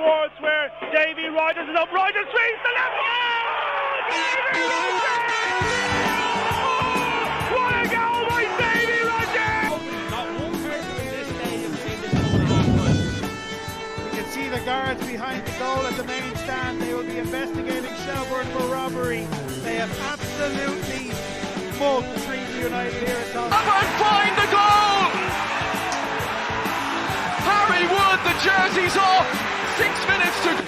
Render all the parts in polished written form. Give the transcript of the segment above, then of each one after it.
towards where Davy Rogers is up. Rogers swings the left. Oh! Davy Rogers! What a goal by Davy Rogers! Not one person in this stadium seen this coming half time. You can see the guards behind the goal at the main stand. They will be investigating Shelbourne for robbery. They have absolutely mugged Treaty United here at Dublin. Up and find the goal! Harry Wood, the jersey's off. 6 minutes to go.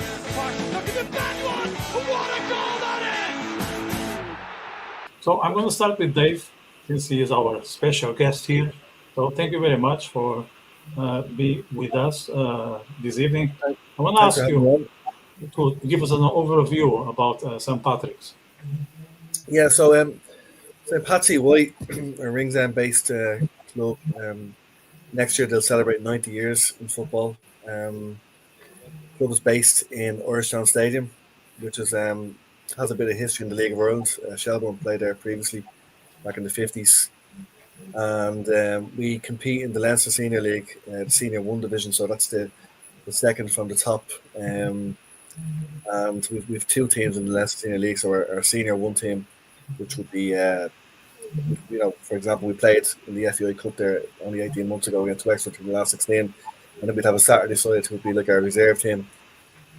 Look at the bad one! What a goal that is! So I'm going to start with Dave, since he is our special guest here. So thank you very much for being with us this evening. I want to ask you to give us an overview about St Patricks. Yeah, so St Patsy White, a Ringsend based club. Next year they'll celebrate 90 years in football. Club is based in Irishtown Stadium, which is has a bit of history in the League of Ireland. Shelbourne played there previously, back in the 50s. And we compete in the Leinster Senior League, the Senior 1 division, so that's the second from the top. And we've 2 teams in the Leinster Senior League, so our Senior 1 team, which would be, for example, we played in the FAI Cup there only 18 months ago against Wexford in the last 16, and then we'd have a Saturday side, which would be like our reserve team.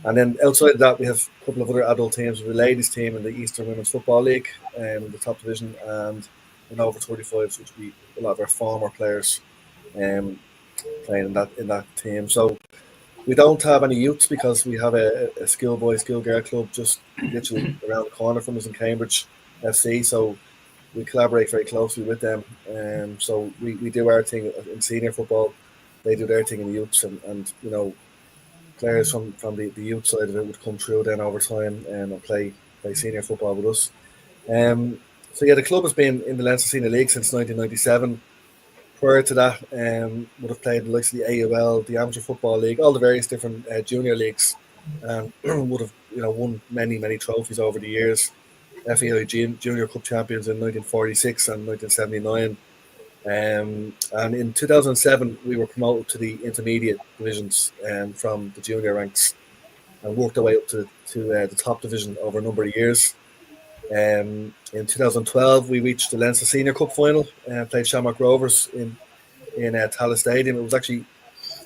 And then outside of that, we have a couple of other adult teams. We have a ladies team in the Eastern Women's Football League, in the top division, and in over 35s, which would be a lot of our former players playing in that team. So we don't have any youths because we have a schoolboy, schoolgirl club just literally around the corner from us in Cambridge FC. So we collaborate very closely with them. So we do our thing in senior football. They do their thing in the youths, and players from the youth side of it would come through then over time and play senior football with us. So yeah, the club has been in the Leinster Senior League since 1997. Prior to that, would have played the likes of the AUL, the Amateur Football League, all the various different junior leagues, and would have won many trophies over the years. FAI Junior Cup champions in 1946 and 1979. And in 2007, we were promoted to the intermediate divisions from the junior ranks, and worked our way up to the top division over a number of years. In 2012, we reached the Leinster Senior Cup final and played Shamrock Rovers in Tallaght Stadium. It was actually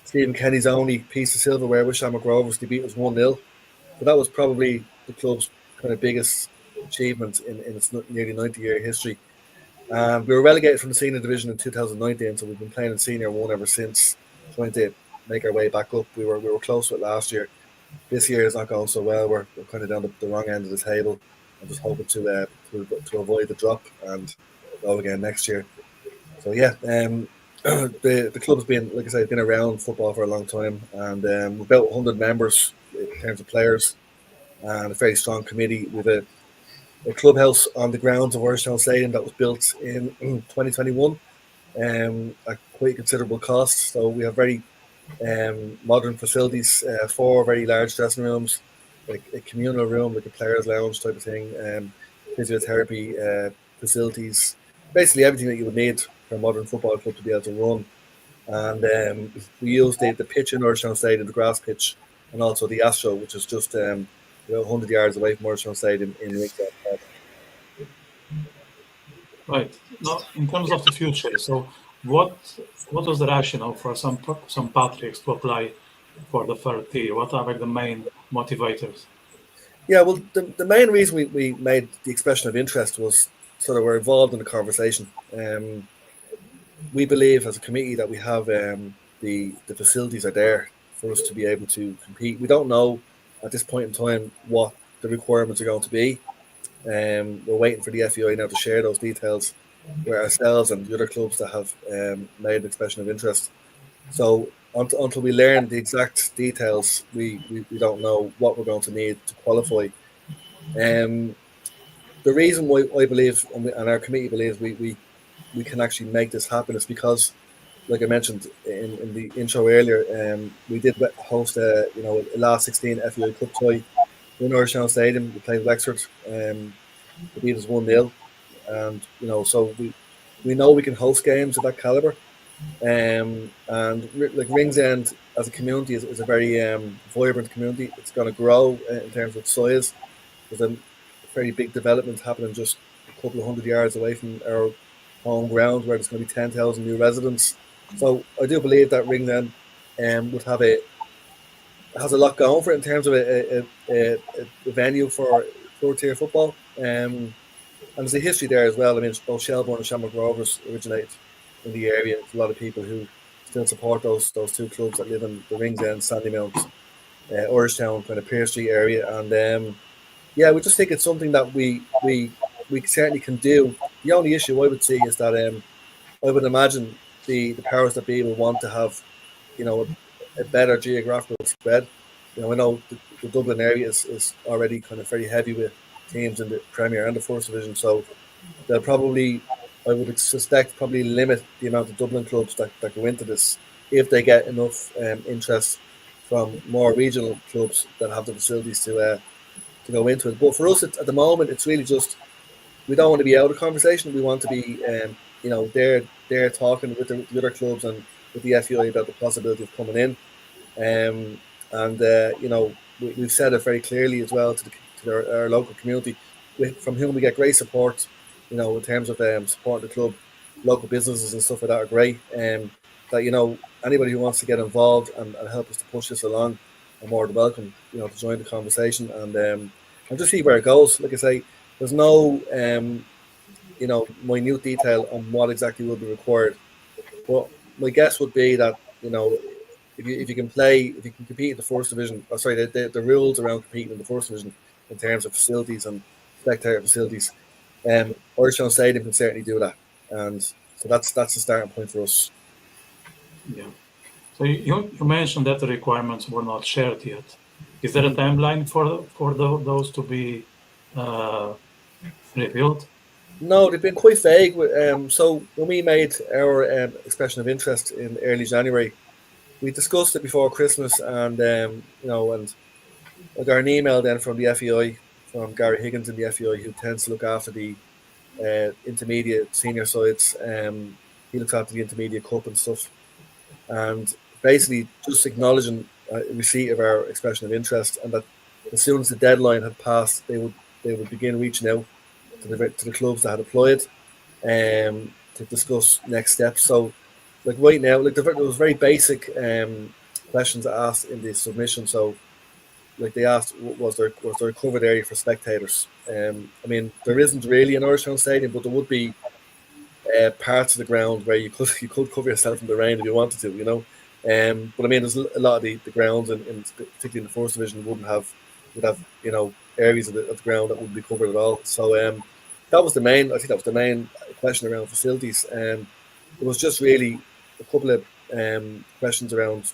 Stephen Kenny's only piece of silverware with Shamrock Rovers. They beat us 1-0. So that was probably the club's kind of biggest achievement in its nearly 90-year history. We were relegated from the senior division in 2019, so we've been playing in Senior 1 ever since, trying to make our way back up. We were close to it last year. This year is not going so well. We're kind of down the wrong end of the table. I'm just hoping to avoid the drop and go again next year. So yeah, the club has been, like I said, been around football for a long time, and we've about 100 members in terms of players, and a very strong committee. With a clubhouse on the grounds of Irishtown Stadium that was built in 2021 at quite considerable cost. So we have very modern facilities, 4 very large dressing rooms, like a communal room, like a players' lounge type of thing, physiotherapy facilities, basically everything that you would need for a modern football club to be able to run. And we use the pitch in Irishtown Stadium, the grass pitch, and also the Astro, which is just about 100 yards away from Irishtown Stadium in Ringsend. Right. Now, in terms of the future, so what was the rationale for St Patricks to apply for the third tier? What are the main motivators? Yeah, well, the main reason we made the expression of interest was sort of we're involved in the conversation. We believe as a committee that we have the facilities are there for us to be able to compete. We don't know at this point in time what the requirements are going to be. We're waiting for the FAI now to share those details with ourselves and the other clubs that have made an expression of interest. So until we learn the exact details, we don't know what we're going to need to qualify. The reason why I believe, and our committee believes, we can actually make this happen is because, like I mentioned in the intro earlier, we did host a last 16 FAI Cup tie in Irishtown Stadium. We played Wexford. They beat us 1-0, and so we know we can host games of that caliber. And like Ringsend as a community is a very vibrant community. It's going to grow in terms of size. There's a very big development happening just a couple of 100 yards away from our home ground, where there's going to be 10,000 new residents. So I do believe that Ringsend would have has a lot going for it in terms of a venue for third-tier football. And there's a history there as well. I mean, both Shelbourne and Shamrock Rovers originated in the area. There's a lot of people who still support those two clubs that live in the Ringsend, Sandymount, Irishtown, kind of Pearse Street area. And yeah, we just think it's something that we certainly can do. The only issue I would see is that I would imagine the powers that be will want to have, a better geographical spread. I know the Dublin area is already kind of very heavy with teams in the Premier and the First Division, so they'll probably, I would suspect, probably limit the amount of Dublin clubs that go into this if they get enough interest from more regional clubs that have the facilities to go into it. But for us, at the moment, it's really just, we don't want to be out of conversation. We want to be, there talking with the other clubs and with the FAI about the possibility of coming in. We've said it very clearly as well to our local community, from whom we get great support, in terms of supporting the club. Local businesses and stuff like that are great. That anybody who wants to get involved and help us to push this along are more than welcome, to join the conversation and just see where it goes. Like I say, there's no minute detail on what exactly will be required. But my guess would be that, if you can compete in the First Division, the rules around competing in the First Division in terms of facilities and spectator facilities, Irishtown Stadium can certainly do that, and so that's the starting point for us. Yeah. So you mentioned that the requirements were not shared yet. Is there a timeline for those to be revealed? No, they've been quite vague. So when we made our expression of interest in early January, we discussed it before Christmas, and and I got an email then from the FAI, from Gary Higgins in the FAI, who tends to look after the intermediate senior sides. He looks after the intermediate cup and stuff, and basically just acknowledging receipt of our expression of interest, and that as soon as the deadline had passed, they would begin reaching out to the clubs that had applied to discuss next steps. So, like right now, there was very basic questions asked in the submission. So, like they asked, was there a covered area for spectators? I mean, there isn't really an Irishtown Stadium, but there would be parts of the ground where you could cover yourself in the rain if you wanted to, But I mean, there's a lot of the grounds, particularly in the First Division, would have areas of the ground that wouldn't be covered at all. So that was the main question around facilities. It was just really a couple of questions around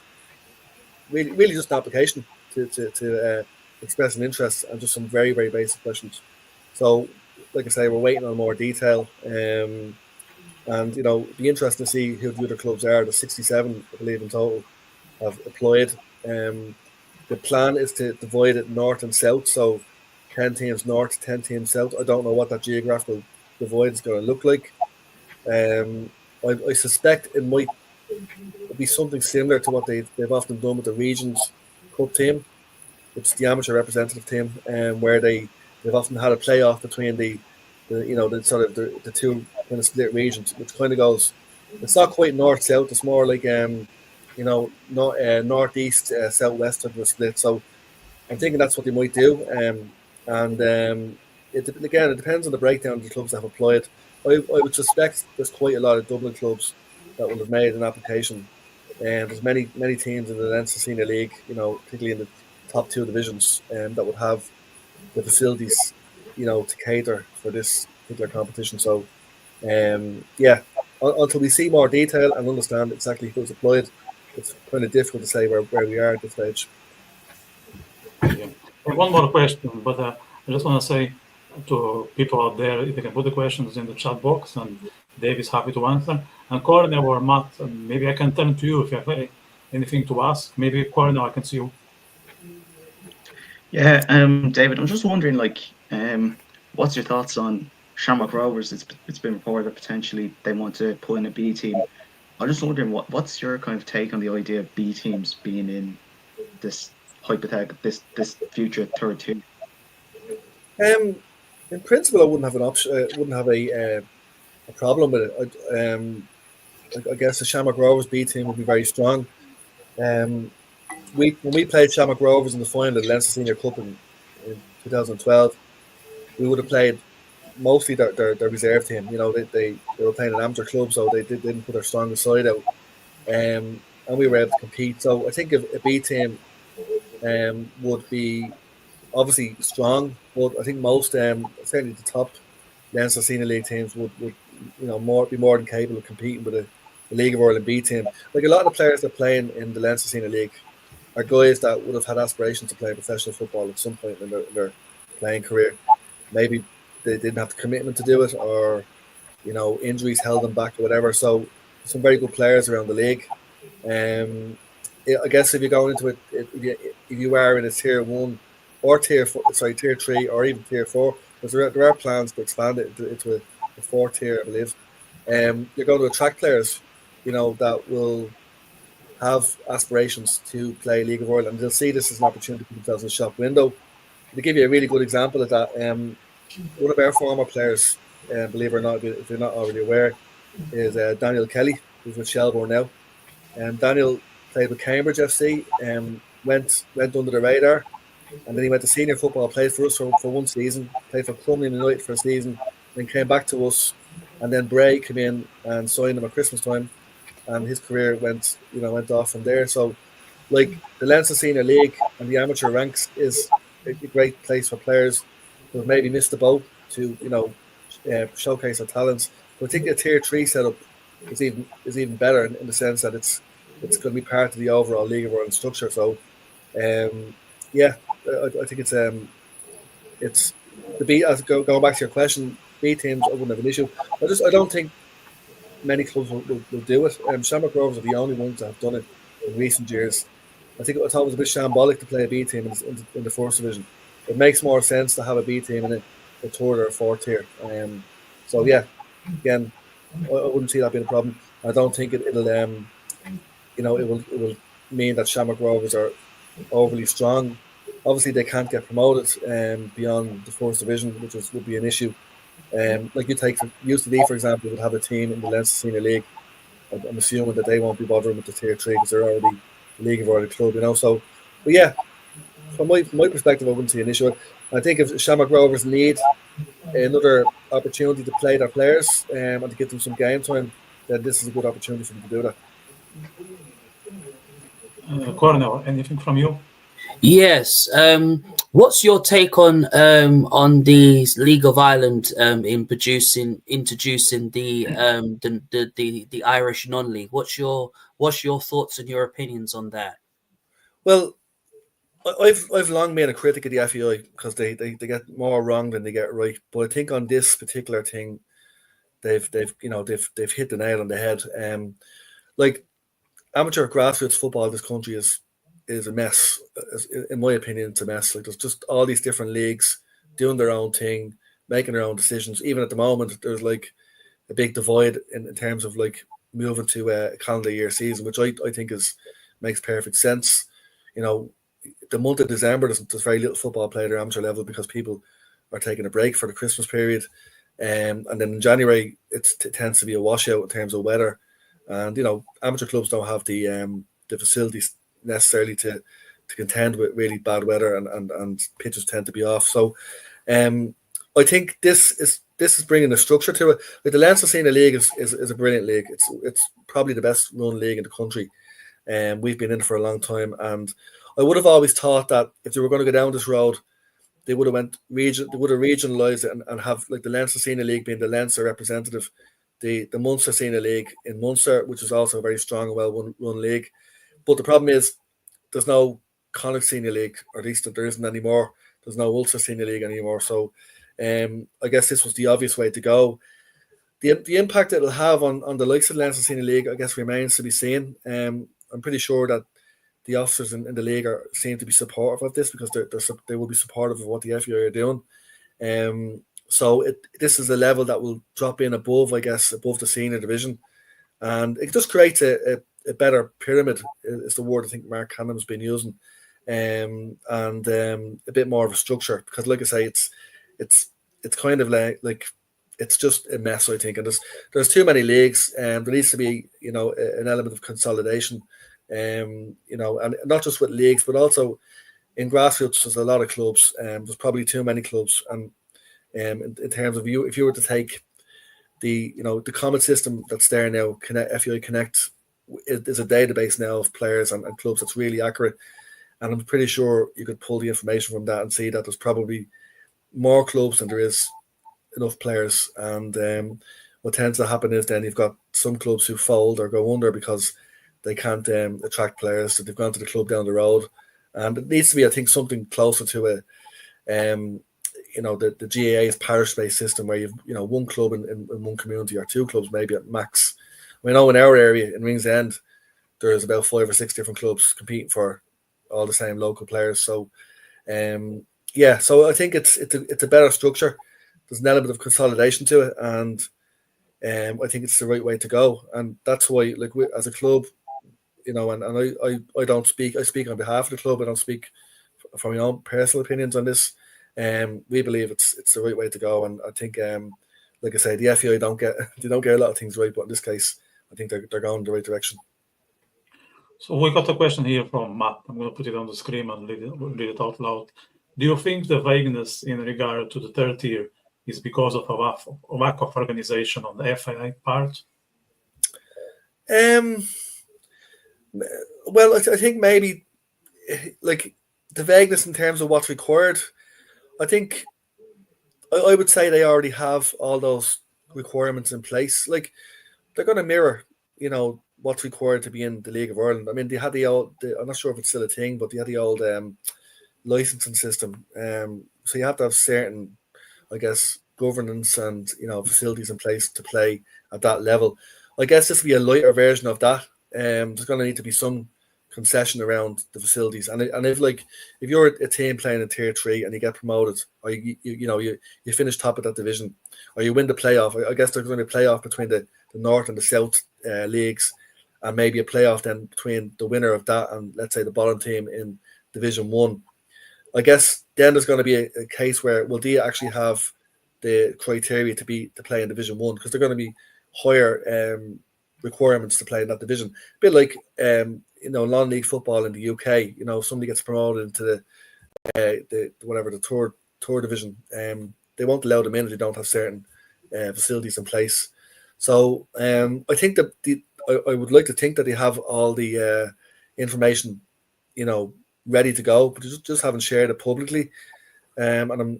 really just an application to express an interest, and just some very, very basic questions. So, like I say, we're waiting on more detail. And be interesting to see who the other clubs are. The 67, I believe, in total have applied. The plan is to divide it north and south, so 10 teams north, 10 teams south. I don't know what that geographical divide is going to look like. I suspect it might be something similar to what they've often done with the Regions Cup team. It's the amateur representative team, where they've often had a playoff between the two kind of split regions, which kind of goes. It's not quite north south. It's more like northeast southwest of the split. So I'm thinking that's what they might do. It depends on the breakdown of the clubs that have applied. I would suspect there's quite a lot of Dublin clubs that will have made an application. And there's many teams in the Leinster Senior League, particularly in the top two divisions, that would have the facilities, to cater for this particular competition. So, until we see more detail and understand exactly who's applied, it's kind of difficult to say where we are at this stage. Yeah. One more question, but I just want to say to people out there, if they can put the questions in the chat box, and Dave is happy to answer. And Corner or Matt, maybe I can turn to you if you have anything to ask. Maybe Corner, I can see you. Yeah, David, I'm just wondering, what's your thoughts on Shamrock Rovers? It's been reported that potentially they want to pull in a B team. I'm just wondering what's your kind of take on the idea of B teams being in this hypothetical, this future third tier? In principle, I wouldn't have an option. Wouldn't have a problem with it. I guess the Shamrock Rovers B team would be very strong. When we played Shamrock Rovers in the final of the Leinster Senior Cup in 2012, we would have played mostly their reserve team. You know, they were playing an amateur club, so they didn't put their strongest side out. And we were able to compete. So I think if a B team would be obviously strong, but I think most certainly the top Leinster Senior League teams would be more than capable of competing with the League of Ireland B team. Like a lot of the players that play in the Leinster Senior League are guys that would have had aspirations to play professional football at some point in their playing career. Maybe they didn't have the commitment to do it, or injuries held them back or whatever. So some very good players around the league. I guess if you're going into it, if you are in a tier 1 or tier 3 or even tier 4, because there are plans to expand it into a 4th tier, I believe. You're going to attract players, that will have aspirations to play League of Ireland, and they'll see this as an opportunity to put themselves in the shop window. To give you a really good example of that, one of our former players, believe it or not, if you're not already aware, is Daniel Kelly, who's with Shelbourne now. Daniel played with Cambridge FC, went under the radar, and then he went to senior football, played for us for one season, played for Crumlin United for a season, then came back to us, and then Bray came in and signed him at Christmas time, and his career went off from there. So, like, the Leinster Senior League and the amateur ranks is a great place for players who have maybe missed the boat to showcase their talents. But I think the tier 3 setup is even better in the sense that it's going to be part of the overall League of Ireland structure. So, I think it's the B. Going back to your question, B teams, I wouldn't have an issue. I don't think many clubs will do it. Shamrock Rovers are the only ones that have done it in recent years. I thought it was a bit shambolic to play a B team in the 1st division. It makes more sense to have a B team in a 3rd or 4th tier. So yeah, again, I wouldn't see that being a problem. I don't think it will mean that Shamrock Rovers are overly strong. Obviously, they can't get promoted beyond the 1st division, which would be an issue. Like you take UCD, for example, would have a team in the Leinster Senior League. I'm assuming that they won't be bothering with the tier 3 because they're already a League of Ireland club, So, but yeah, from my perspective, I wouldn't see an issue. I think if Shamrock Rovers need another opportunity to play their players and to give them some game time, then this is a good opportunity for them to do that. Cornell, anything from you? Yes. What's your take on the League of Ireland in introducing the Irish non-league? What's your thoughts and your opinions on that? Well, I've long been a critic of the FAI because they get more wrong than they get right. But I think on this particular thing, they've hit the nail on the head. Like, amateur grassroots football in this country is a mess. In my opinion, it's a mess. Like, there's just all these different leagues doing their own thing, making their own decisions. Even at the moment, there's like a big divide in terms of like moving to a calendar year season, which I think makes perfect sense. The month of December, there's very little football played at amateur level because people are taking a break for the Christmas period. And then in January, it tends to be a washout in terms of weather. And, amateur clubs don't have the facilities necessarily to contend with really bad weather, and pitches tend to be off. So I think this is bringing a structure to it. Like, the Leinster Senior League is a brilliant league. It's probably the best run league in the country. We've been in it for a long time, and I would have always thought that if they were going to go down this road, they would have regionalised it and have like the Leinster Senior League being the Leinster representative, the Munster Senior League in Munster, which is also a very strong and well-run league. But the problem is there's no Connacht Senior League, or at least there isn't anymore. There's no Ulster Senior League anymore. So I guess this was the obvious way to go. The impact it'll have on the likes of the Leinster Senior League, I guess, remains to be seen. I'm pretty sure that the officers in the league seem to be supportive of this because they will be supportive of what the FAI are doing. So this is a level that will drop in above the senior division, and it just creates a better pyramid. Is the word I think Mark Cannon's been using, and a bit more of a structure, because, like I say, it's kind of like it's just a mess, I think, and there's too many leagues, and there needs to be an element of consolidation, and not just with leagues, but also in grassroots. There's a lot of clubs, there's probably too many clubs, and in terms of if you were to take the common system that's there now, FAI Connect is a database now of players and clubs that's really accurate, and I'm pretty sure you could pull the information from that and see that there's probably more clubs than there is enough players. And what tends to happen is then you've got some clubs who fold or go under because they can't attract players, so they've gone to the club down the road. And it needs to be, I think, something closer to the GAA's parish-based system, where you've one club in one community, or two clubs maybe at max. I know in our area in Ringsend, there's about 5 or 6 different clubs competing for all the same local players. So so I think it's a better structure. There's an element of consolidation to it, and I think it's the right way to go. And that's why, like, we, as a club, and I don't speak. I speak on behalf of the club. I don't speak from my own personal opinions on this. We believe it's the right way to go, and I think, like I say, the FAI don't get a lot of things right, but in this case, I think they're going in the right direction. So we got a question here from Matt. I'm going to put it on the screen and read it out loud. Do you think the vagueness in regard to the third tier is because of a lack of organization on the FAI part? Well, I think maybe, like, the vagueness in terms of what's required, I think I would say they already have all those requirements in place. Like, they're going to mirror, what's required to be in the League of Ireland. I mean, they had the old, I'm not sure if it's still a thing, but they had the old licensing system. So you have to have certain, I guess, governance and facilities in place to play at that level. I guess this will be a lighter version of that. There's going to need to be some concession around the facilities, and if you're a team playing in Tier 3 and you get promoted, or you finish top of that division, or you win the playoff, I guess there's going to be a playoff between the North and the South leagues, and maybe a playoff then between the winner of that and, let's say, the bottom team in Division 1. I guess then there's going to be a case where, will they actually have the criteria to play in Division 1, because they're going to be higher requirements to play in that division. A bit like non-league football in the UK. If somebody gets promoted into the third division, they won't allow them in if they don't have certain facilities in place. So I think that I would like to think that they have all the information, ready to go, but just haven't shared it publicly. And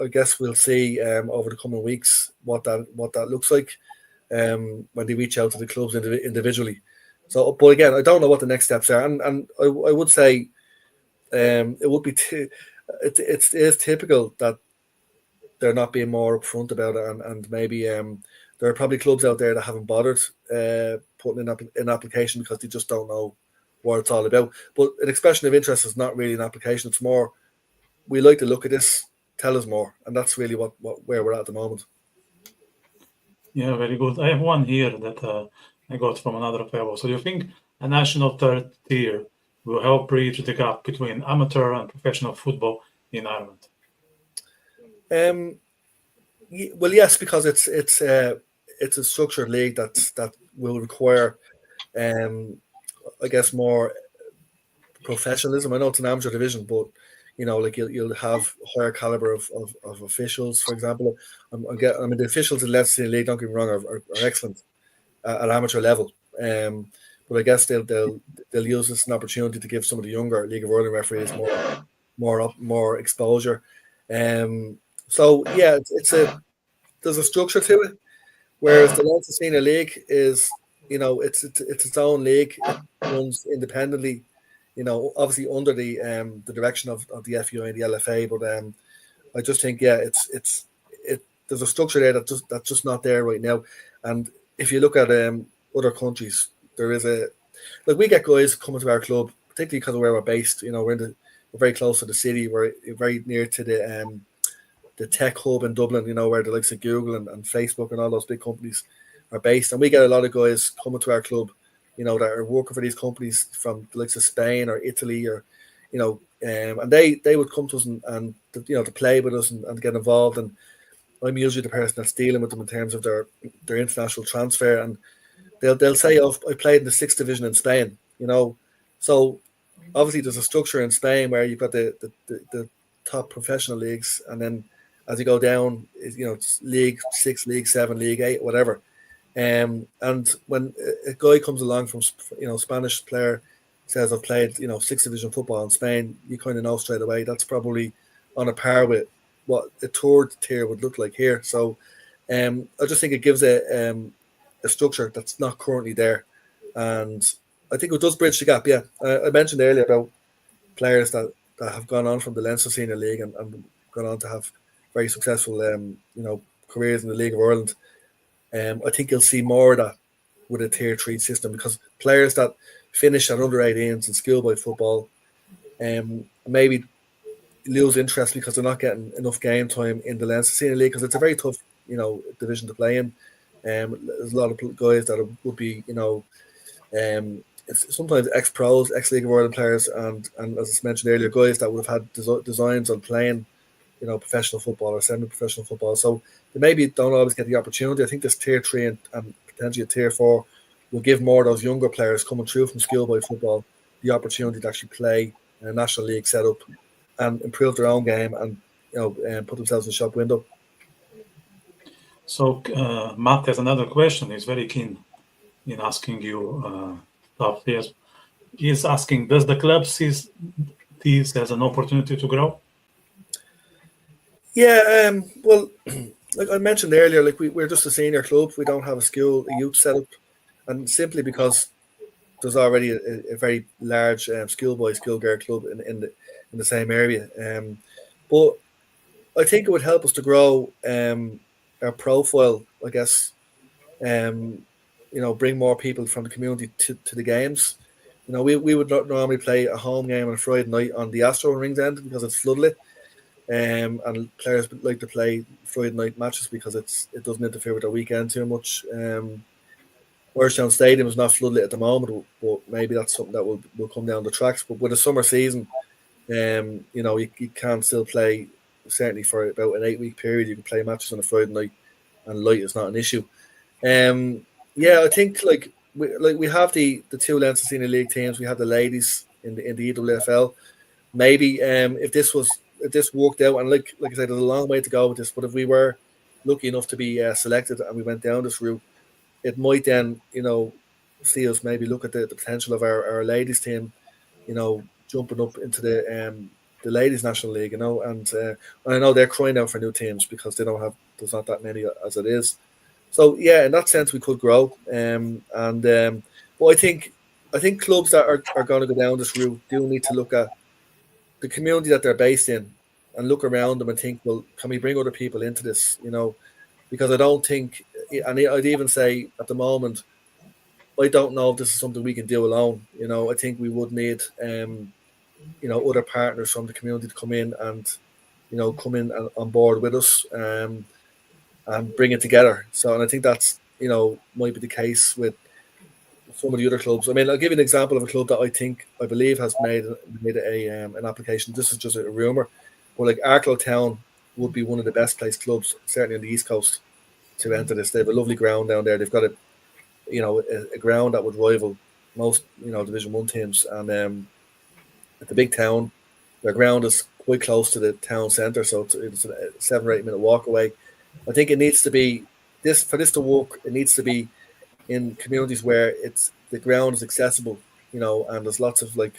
I guess we'll see over the coming weeks what that looks like when they reach out to the clubs individually. So, but again, I don't know what the next steps are, and I would say it would be it is typical that they're not being more upfront about it, and maybe there are probably clubs out there that haven't bothered putting in an application because they just don't know what it's all about. But an expression of interest is not really an application; it's more, we like to look at this, tell us more, and that's really where we're at the moment. Yeah, very good. I have one here that I got from another fellow. So do you think a national third tier will help bridge the gap between amateur and professional football in Ireland? Well, yes, because it's a structured league that will require, I guess, more professionalism. I know it's an amateur division, but you'll have higher caliber of officials, for example. The officials in Leicester League, don't get me wrong, are excellent at amateur level. But I guess they'll use this as an opportunity to give some of the younger League of Ireland referees more exposure. So yeah, there's a structure to it. Whereas the Leinster Senior League is, it's its own league. It runs independently. Obviously under the direction of the FAI and the LFA, but I just think, there's a structure there that's just not there right now. And if you look at other countries, there is we get guys coming to our club, particularly because of where we're based. We're very close to the city. We're very near to the tech hub in Dublin. Where the likes of Google and Facebook and all those big companies are based. And we get a lot of guys coming to our club, that are working for these companies from the likes of Spain or Italy, or and they would come to us and to play with us and get involved. And I'm usually the person that's dealing with them in terms of their international transfer. And they'll say, "Oh, I played in the 6th division in Spain," So obviously there's a structure in Spain where you've got the top professional leagues, and then as you go down, it's League 6, League 7, League 8, whatever. And when a guy comes along from Spanish player says, "I've played 6th division football in Spain," you kind of know straight away that's probably on a par with what a third tier would look like here. So I just think it gives a structure that's not currently there, and I think it does bridge the gap. Yeah, I mentioned earlier about players that have gone on from the Leinster Senior League and gone on to have very successful careers in the League of Ireland. I think you'll see more of that with a tier 3 system, because players that finish at under 18s in schoolboy football maybe lose interest because they're not getting enough game time in the Leinster Senior League, because it's a very tough division to play in. There's a lot of guys that would be it's sometimes ex-pros, ex-League of Ireland players, and as I mentioned earlier, guys that would have had designs on playing professional football or semi-professional football. So they maybe don't always get the opportunity. I think this tier 3 and potentially a tier 4 will give more of those younger players coming through from schoolboy football the opportunity to actually play in a National League setup and improve their own game and put themselves in the shop window. So Matt has another question. He's very keen in asking you top players. He's asking, does the club see this as an opportunity to grow? Yeah, well, like I mentioned earlier, like we're just a senior club. We don't have a youth setup, and simply because there's already a very large schoolboy, schoolgirl club in the same area. But I think it would help us to grow our profile, I guess. Bring more people from the community to the games. We would not normally play a home game on a Friday night on the Astro in Ringsend because it's floodlit. And players like to play Friday night matches because it doesn't interfere with their weekend too much. Orstown Stadium is not floodlit at the moment, but maybe that's something that will come down the tracks. But with the summer season, you can still play, certainly for about an 8-week period. You can play matches on a Friday night, and light is not an issue. I think we have the 2 Leinster Senior League teams. We have the ladies in the EWFL. Maybe if this worked out, and like I said, there's a long way to go with this, but if we were lucky enough to be selected and we went down this route, it might then, see us maybe look at the potential of our ladies team, jumping up into the ladies National League, and I know they're crying out for new teams because there's not that many as it is. So yeah, in that sense we could grow, but I think clubs that are going to go down this route do need to look at the community that they're based in and look around them and think, well, can we bring other people into this? Because I don't think, and I'd even say at the moment, I don't know if this is something we can do alone. I think we would need, other partners from the community to come in and, come in on board with us and bring it together. So, and I think that's, might be the case with some of the other clubs. I mean, I'll give you an example of a club that I believe has made an application. This is just a rumor, but like Arklow Town would be one of the best placed clubs, certainly on the East Coast, to enter this. They have a lovely ground down there. They've got a ground that would rival most Division 1 teams, and at the big town, their ground is quite close to the town centre, so it's a 7 or 8 minute walk away. I think it needs to be for this to work. It needs to be in communities where the ground is accessible, and there's lots of it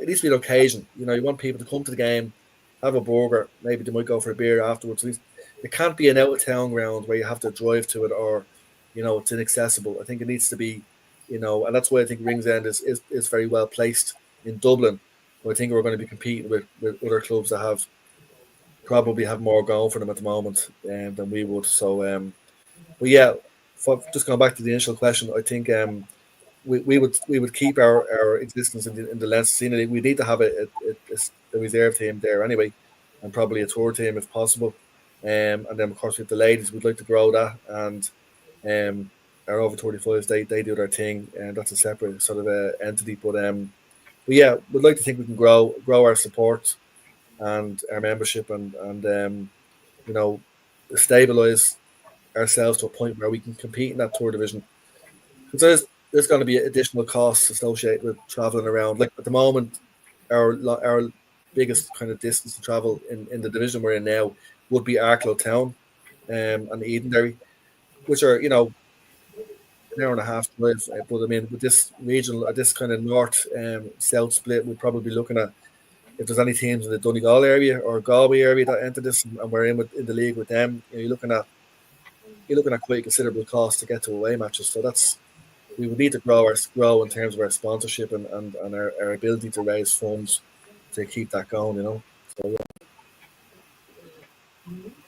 needs to be an occasion. You want people to come to the game, have a burger, maybe they might go for a beer afterwards. It can't be an out of town ground where you have to drive to it, or it's inaccessible. I think it needs to be, and that's why I think Ringsend is very well placed in Dublin. I think we're going to be competing with other clubs that probably have more going for them at the moment than we would. So, but yeah. Just going back to the initial question, I think we would keep our existence in the Leinster Senior League. We need to have a reserve team there anyway, and probably a tour team if possible. And then of course with the ladies, we'd like to grow that, and our over 35s, they do their thing, and that's a separate sort of entity. But yeah, we'd like to think we can grow our support and our membership, and stabilize ourselves to a point where we can compete in that tour division. Because there's going to be additional costs associated with traveling around. Like at the moment, our biggest kind of distance to travel in the division we're in now would be Arklow Town and Edenderry, which are an hour and a half drive. But I mean, with this regional, this kind of north south split, we'd probably be looking at, if there's any teams in the Donegal area or Galway area that enter this, and we're in the league with them, you're looking at quite a considerable cost to get to away matches. So we would need to grow in terms of our sponsorship and our ability to raise funds to keep that going. So yeah.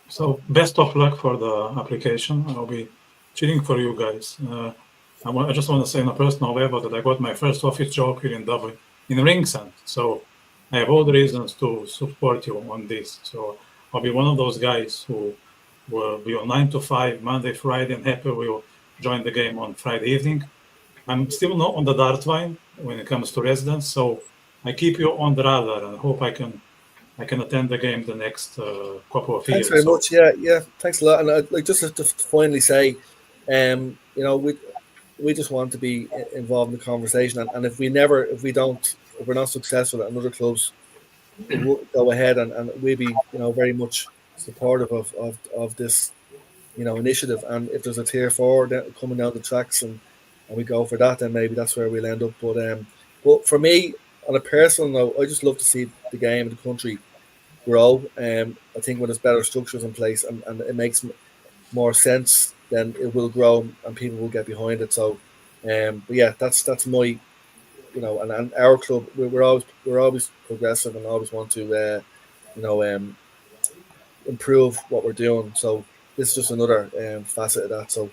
So best of luck for the application. I'll be cheering for you guys. I just want to say in a personal level that I got my first office job here in Dublin, in Ringsend. So I have all the reasons to support you on this. So I'll be one of those guys who will be on 9 to 5, Monday, Friday, and happy will join the game on Friday evening. I'm still not on the dart line when it comes to residence, so I keep you on the radar and hope I can attend the game the next couple of years. Thanks very much. Yeah. Thanks a lot. And I'd like just to finally say, we just want to be involved in the conversation. And if we're not successful at other clubs, we'll go ahead and we'll be, very much supportive of this, initiative. And if there's a tier 4 coming down the tracks and we go for that, then maybe that's where we'll end up. But for me, on a personal note, I just love to see the game in the country grow. I think when there's better structures in place and it makes more sense, then it will grow and people will get behind it. So, but yeah, that's my, and our club, we're always progressive and always want to, improve what we're doing. So this is just another facet of that. So